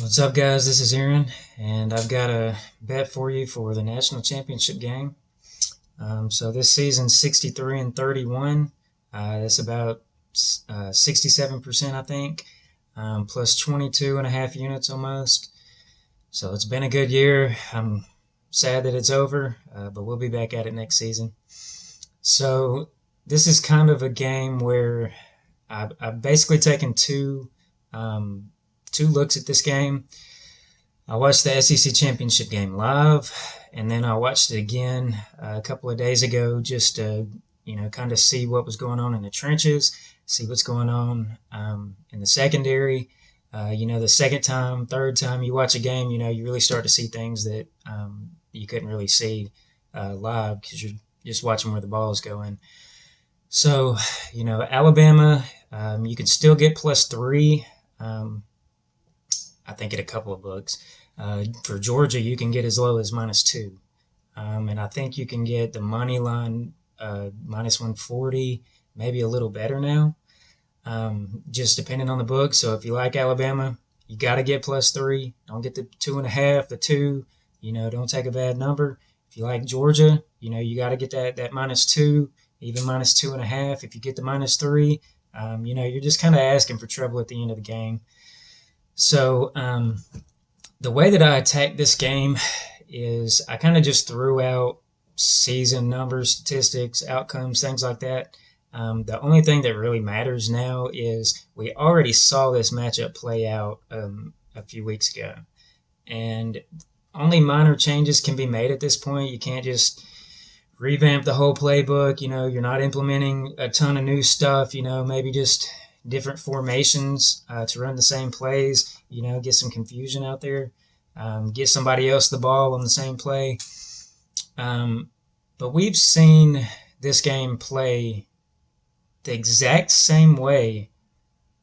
What's up, guys? This is Aaron, and I've got a bet for you for the national championship game. So this season, 63 and 31. That's about 67%, I think, plus 22 and a half units almost. So it's been a good year. I'm sad that it's over, but we'll be back at it next season. So this is kind of a game where I've basically taken two looks at this game. I watched the SEC championship game live, and then I watched it again a couple of days ago just to, kind of see what was going on in the trenches, see what's going on in the secondary. The second time, third time you watch a game, you really start to see things that you couldn't really see live because you're just watching where the ball is going. So, Alabama, you can still get +3. I think at a couple of books. For Georgia, you can get as low as -2. And I think you can get the money line -140, maybe a little better now, just depending on the book. So if you like Alabama, you got to get +3. Don't get the 2.5, the 2, don't take a bad number. If you like Georgia, you got to get that -2, even -2.5. If you get the -3, you're just kind of asking for trouble at the end of the game. So the way that I attacked this game is I kind of just threw out season numbers, statistics, outcomes, things like that. The only thing that really matters now is we already saw this matchup play out a few weeks ago. And only minor changes can be made at this point. You can't just revamp the whole playbook. You're not implementing a ton of new stuff, maybe just different formations to run the same plays, get some confusion out there, get somebody else the ball on the same play. But we've seen this game play the exact same way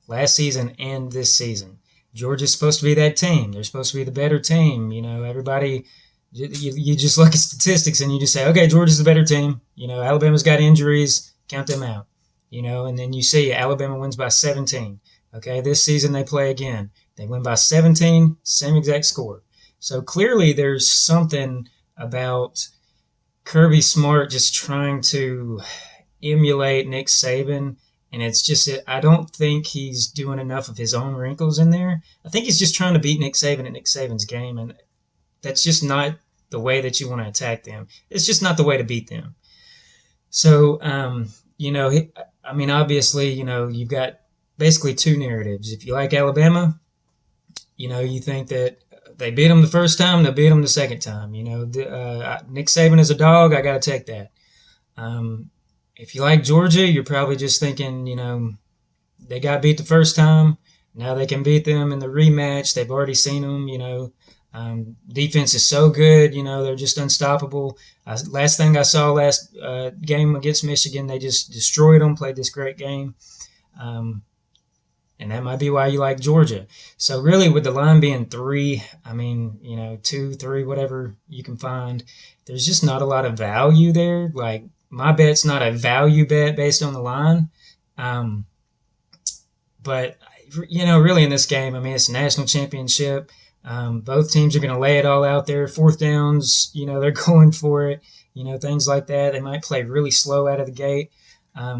last season and this season. Georgia's supposed to be that team. They're supposed to be the better team. Everybody, you just look at statistics and you just say, okay, Georgia's the better team. Alabama's got injuries, count them out. And then you see Alabama wins by 17. Okay, this season they play again. They win by 17, same exact score. So clearly there's something about Kirby Smart just trying to emulate Nick Saban, and it's just I don't think he's doing enough of his own wrinkles in there. I think he's just trying to beat Nick Saban at Nick Saban's game, and that's just not the way that you want to attack them. It's just not the way to beat them. So, obviously, you've got basically two narratives. If you like Alabama, you think that they beat them the first time, they'll beat them the second time. Nick Saban is a dog, I got to take that. If you like Georgia, you're probably just thinking, they got beat the first time, now they can beat them in the rematch. They've already seen them, defense is so good, they're just unstoppable. Last thing I saw last game against Michigan, they just destroyed them, played this great game. And that might be why you like Georgia. So really with the line being 3, 2, 3, whatever you can find, there's just not a lot of value there. Like my bet's not a value bet based on the line. But, really in this game, it's a national championship. Both teams are going to lay it all out there. Fourth downs, they're going for it, things like that. They might play really slow out of the gate.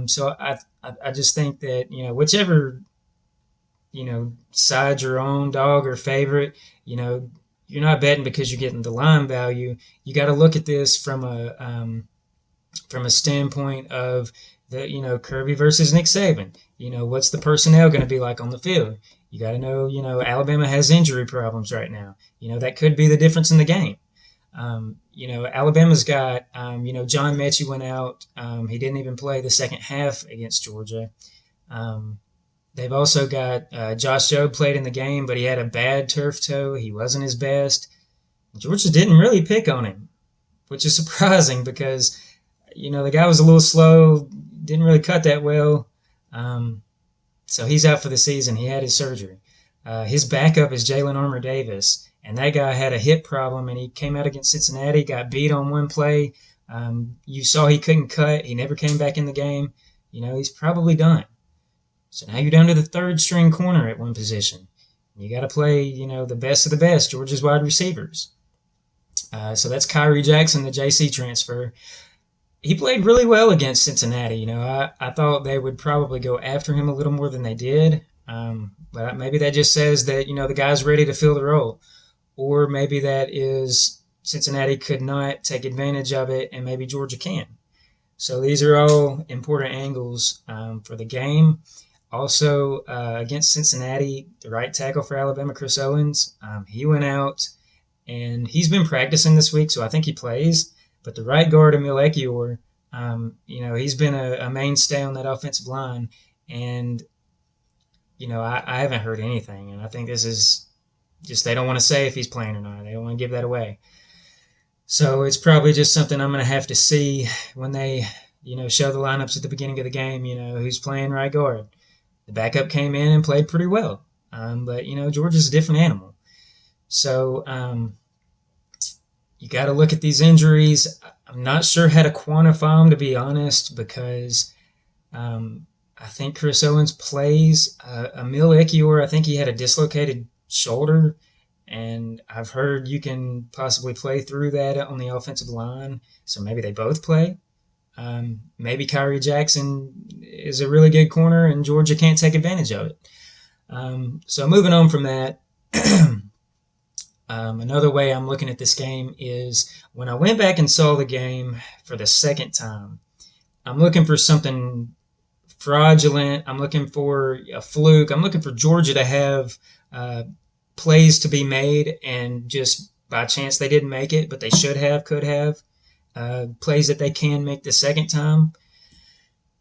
So I just think that, whichever, side your own dog or favorite, you're not betting because you're getting the line value. You got to look at this from a standpoint of the, Kirby versus Nick Saban. What's the personnel going to be like on the field? You got to know, Alabama has injury problems right now. That could be the difference in the game. Alabama's got, John Mechie went out. He didn't even play the second half against Georgia. They've also got Josh Jobe played in the game, but he had a bad turf toe. He wasn't his best. Georgia didn't really pick on him, which is surprising because, the guy was a little slow, didn't really cut that well. So he's out for the season. He had his surgery. His backup is Jalen Armour-Davis, and that guy had a hip problem, and he came out against Cincinnati, got beat on one play. You saw he couldn't cut. He never came back in the game. He's probably done. So now you're down to the third string corner at one position. You got to play, the best of the best, Georgia's wide receivers. So that's Kyrie Jackson, the JC transfer. He played really well against Cincinnati. I thought they would probably go after him a little more than they did. But maybe that just says that, the guy's ready to fill the role. Or maybe that is Cincinnati could not take advantage of it, and maybe Georgia can. So these are all important angles for the game. Also, against Cincinnati, the right tackle for Alabama, Chris Owens, he went out, and he's been practicing this week, so I think he plays. But the right guard, Emil Ekiyor, he's been a mainstay on that offensive line, and I haven't heard anything, and I think this is just they don't want to say if he's playing or not. They don't want to give that away. So it's probably just something I'm going to have to see when they, show the lineups at the beginning of the game, who's playing right guard. The backup came in and played pretty well. But, Georgia's a different animal. So you got to look at these injuries. I'm not sure how to quantify them, to be honest, because I think Chris Owens plays. Emil Ekiyor, I think he had a dislocated shoulder, and I've heard you can possibly play through that on the offensive line, so maybe they both play. Maybe Kyrie Jackson is a really good corner, and Georgia can't take advantage of it. So moving on from that, another way I'm looking at this game is when I went back and saw the game for the second time, I'm looking for something fraudulent. I'm looking for a fluke. I'm looking for Georgia to have plays to be made, and just by chance they didn't make it, but they should have, could have. Plays that they can make the second time.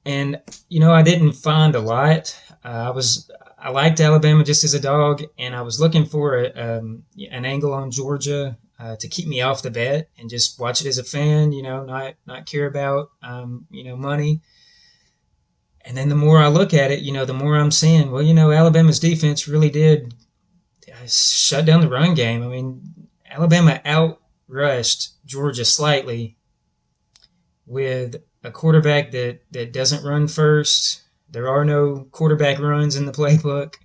And, I didn't find a lot. I liked Alabama just as a dog, and I was looking for an angle on Georgia to keep me off the bet and just watch it as a fan, not care about, money. And then the more I look at it, the more I'm seeing, Alabama's defense really did shut down the run game. I mean, Alabama outrushed Georgia slightly with a quarterback that doesn't run first. There are no quarterback runs in the playbook.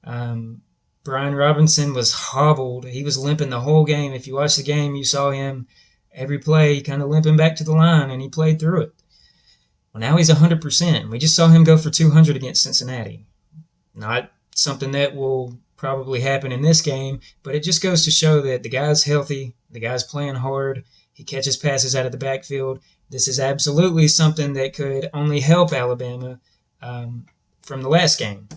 Brian Robinson was hobbled. He was limping the whole game. If you watch the game, you saw him every play kind of limping back to the line, and he played through it. Well, now he's 100%. We just saw him go for 200 against Cincinnati. Not something that will probably happen in this game, but it just goes to show that the guy's healthy, the guy's playing hard, he catches passes out of the backfield. This is absolutely something that could only help Alabama from the last game.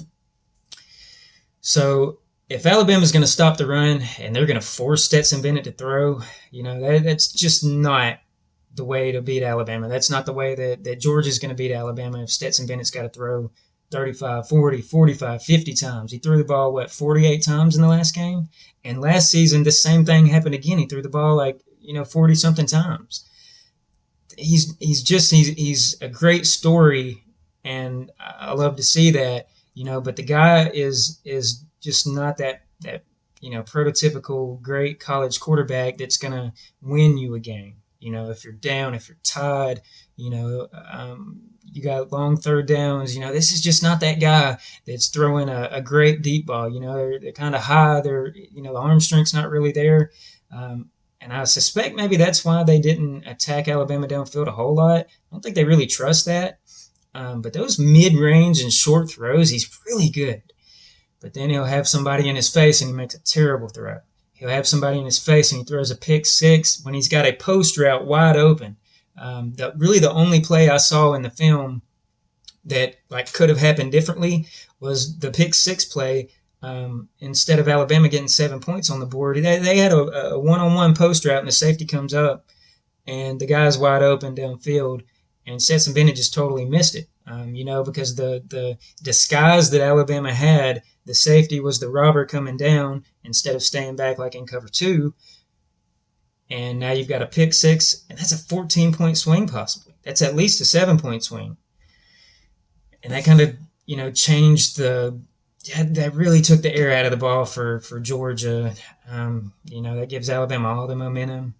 So if Alabama's going to stop the run and they're going to force Stetson Bennett to throw, that's just not the way to beat Alabama. That's not the way that Georgia's going to beat Alabama if Stetson Bennett's got to throw 35, 40, 45, 50 times. He threw the ball, 48 times in the last game? And last season, the same thing happened again. He threw the ball 40-something times. He's a great story, and I love to see that, but the guy is just not that prototypical great college quarterback that's going to win you a game. If you're down, if you're tied, you got long third downs. This is just not that guy that's throwing a great deep ball. They're kind of high. The arm strength's not really there. And I suspect maybe that's why they didn't attack Alabama downfield a whole lot. I don't think they really trust that. But those mid-range and short throws, he's really good. But then he'll have somebody in his face and he makes a terrible throw. He'll have somebody in his face and he throws a pick six when he's got a post route wide open. The only play I saw in the film that could have happened differently was the pick six play. Instead of Alabama getting 7 points on the board, they had a one-on-one post route, and the safety comes up, and the guy's wide open downfield, and Stetson Bennett just totally missed it. Because the disguise that Alabama had, the safety was the robber coming down instead of staying back like in cover two. And now you've got a pick six, and that's a 14-point swing possibly. That's at least a 7-point swing. And that kind of, changed that really took the air out of the ball for Georgia. That gives Alabama all the momentum.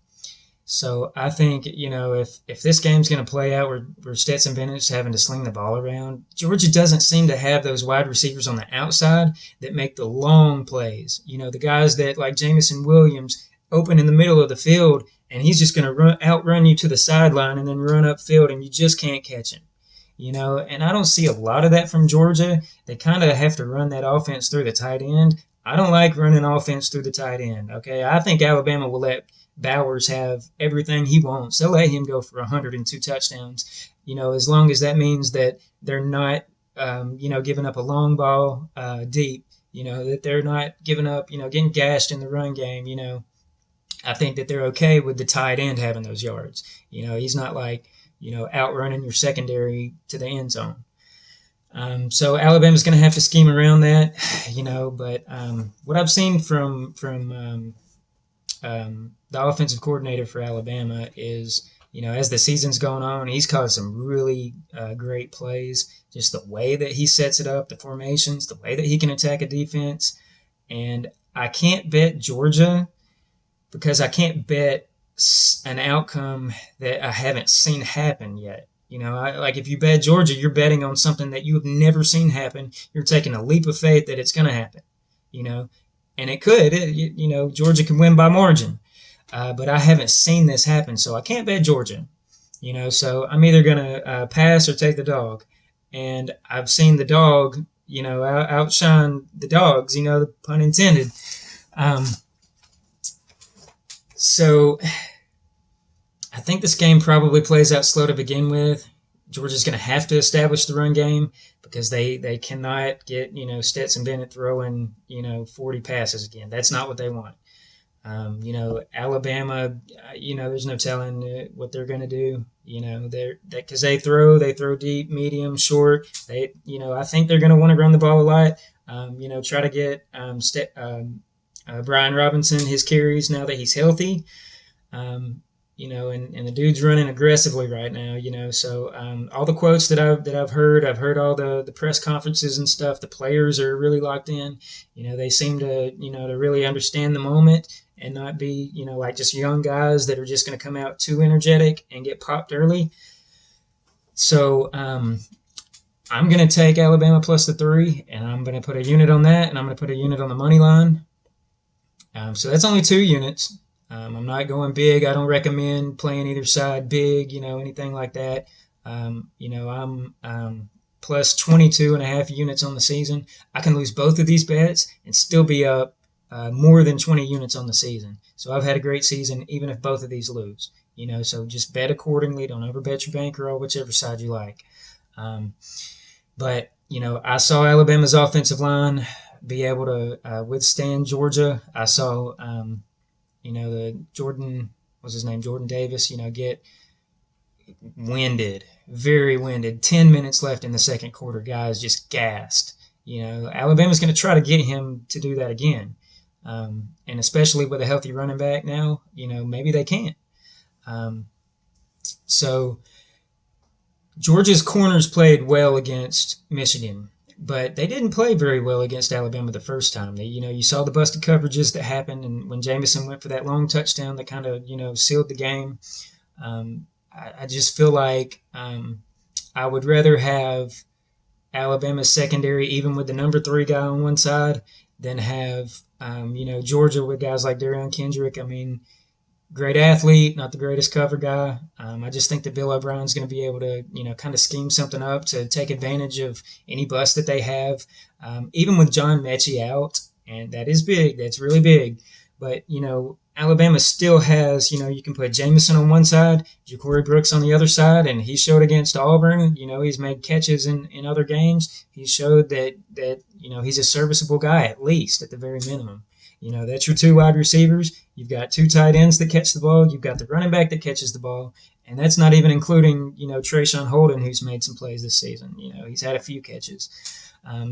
So I think, if this game's going to play out where Stetson Bennett's having to sling the ball around, Georgia doesn't seem to have those wide receivers on the outside that make the long plays. The guys that, like Jamison Williams, open in the middle of the field, and he's just going to outrun you to the sideline and then run upfield, and you just can't catch him. And I don't see a lot of that from Georgia. They kind of have to run that offense through the tight end. I don't like running offense through the tight end, okay? I think Alabama will let Bowers have everything he wants. They'll let him go for 102 touchdowns, as long as that means that they're not, giving up a long ball deep, that they're not giving up, getting gashed in the run game. I think that they're okay with the tight end having those yards. He's not like, outrunning your secondary to the end zone. So Alabama's going to have to scheme around that, but what I've seen from the offensive coordinator for Alabama is, as the season's gone on, he's caught some really great plays. Just the way that he sets it up, the formations, the way that he can attack a defense. And I can't bet Georgia because I can't bet an outcome that I haven't seen happen yet. Like if you bet Georgia, you're betting on something that you have never seen happen. You're taking a leap of faith that it's going to happen, and it could. Georgia can win by margin. But I haven't seen this happen, so I can't bet Georgia. So I'm either going to pass or take the dog. And I've seen the dog, outshine the dogs, the pun intended. So I think this game probably plays out slow to begin with. Georgia's going to have to establish the run game because they cannot get, Stetson Bennett throwing, 40 passes again. That's not what they want. Alabama, there's no telling what they're going to do. Because they throw deep, medium, short. I think they're going to want to run the ball a lot. Try to get Brian Robinson his carries now that he's healthy. And the dude's running aggressively right now. So all the quotes that I've heard all the press conferences and stuff. The players are really locked in. They seem to to really understand the moment and not be like just young guys that are just going to come out too energetic and get popped early. So I'm going to take Alabama plus the 3, and I'm going to put a unit on that, and I'm going to put a unit on the money line. So that's only 2 units. I'm not going big. I don't recommend playing either side big, anything like that. I'm plus 22.5 units on the season. I can lose both of these bets and still be up more than 20 units on the season. So I've had a great season, even if both of these lose. So just bet accordingly. Don't overbet your bankroll, whichever side you like. But I saw Alabama's offensive line be able to withstand Georgia. I saw Jordan Davis, get winded, very winded. 10 minutes left in the second quarter, guys just gassed. Alabama's going to try to get him to do that again. And especially with a healthy running back now, maybe they can't. So Georgia's corners played well against Michigan, but they didn't play very well against Alabama the first time. You saw the busted coverages that happened, and when Jamison went for that long touchdown that kind of, sealed the game. I just feel like I would rather have Alabama's secondary, even with the number 3 guy on one side, than have, Georgia with guys like Darion Kendrick. I mean, great athlete, not the greatest cover guy. I just think that Bill O'Brien's going to be able to, kind of scheme something up to take advantage of any bust that they have. Even with John Mechie out, and that is big, that's really big. But, Alabama still has, you can put Jamison on one side, Ja'Cory Brooks on the other side, and he showed against Auburn. He's made catches in other games. He showed that he's a serviceable guy, at least, at the very minimum. That's your 2 wide receivers. You've got 2 tight ends that catch the ball. You've got the running back that catches the ball. And that's not even including, Trayshawn Holden, who's made some plays this season. He's had a few catches.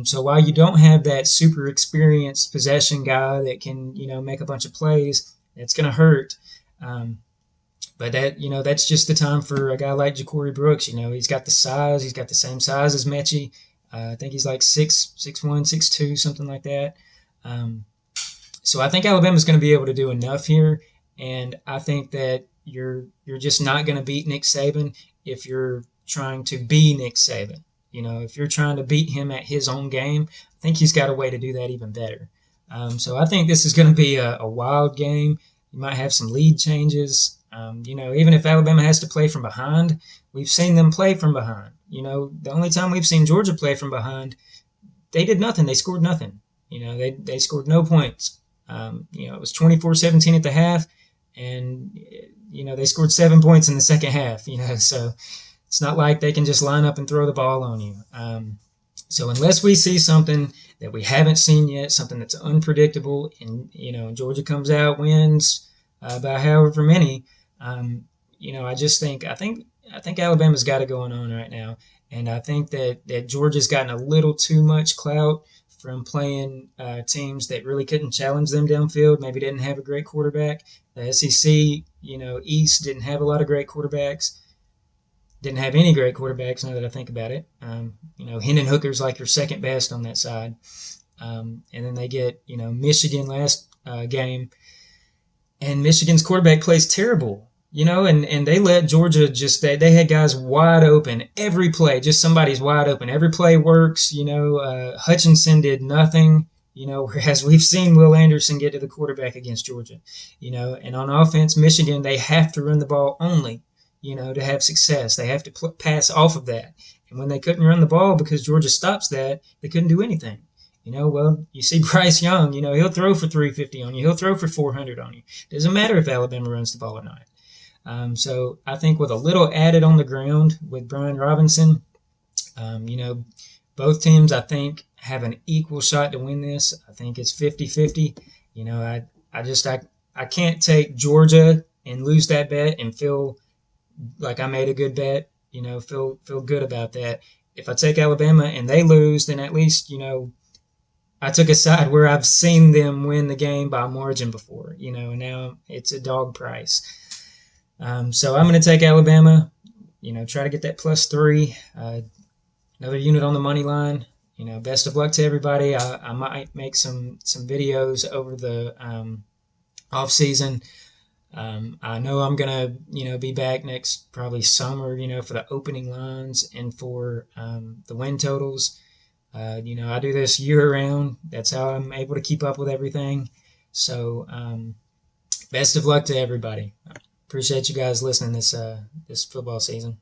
So while you don't have that super experienced possession guy that can, make a bunch of plays, that's going to hurt. But that's just the time for a guy like Ja'Cory Brooks. He's got the size. He's got the same size as Mechie. I think he's like 6'1", 6'2", something like that. So I think Alabama's going to be able to do enough here. And I think that, you're just not going to beat Nick Saban if you're trying to be Nick Saban. If you're trying to beat him at his own game, I think he's got a way to do that even better. So I think this is going to be a wild game. You might have some lead changes. Even if Alabama has to play from behind, we've seen them play from behind. The only time we've seen Georgia play from behind, they did nothing. They scored nothing. They scored no points. It was 24-17 at the half, and they scored 7 points in the second half. So it's not like they can just line up and throw the ball on you. So unless we see something that we haven't seen yet, something that's unpredictable, and Georgia comes out, wins by however many, I think Alabama's got it going on right now, and I think that Georgia's gotten a little too much clout from playing teams that really couldn't challenge them downfield. Maybe didn't have a great quarterback. The SEC, East didn't have a lot of great quarterbacks. Didn't have any great quarterbacks now that I think about it. Hendon Hooker's like your second best on that side. And then they get, Michigan last game. And Michigan's quarterback plays terrible, and they let Georgia they had guys wide open every play. Just somebody's wide open. Every play works. Hutchinson did nothing, whereas we've seen Will Anderson get to the quarterback against Georgia, and on offense, Michigan, they have to run the ball only. To have success. They have to pass off of that. And when they couldn't run the ball because Georgia stops that, they couldn't do anything. You see Bryce Young, he'll throw for 350 on you. He'll throw for 400 on you. Doesn't matter if Alabama runs the ball or not. So I think with a little added on the ground with Brian Robinson, both teams, I think, have an equal shot to win this. I think it's 50-50. I can't take Georgia and lose that bet and feel like I made a good bet, feel good about that. If I take Alabama and they lose, then at least, I took a side where I've seen them win the game by margin before, and now it's a dog price. So I'm going to take Alabama, try to get that +3, another unit on the money line. Best of luck to everybody. I might make some videos over the off season. I know I'm going to, be back next probably summer, for the opening lines and for the win totals. I do this year round. That's how I'm able to keep up with everything. So best of luck to everybody. Appreciate you guys listening this football season.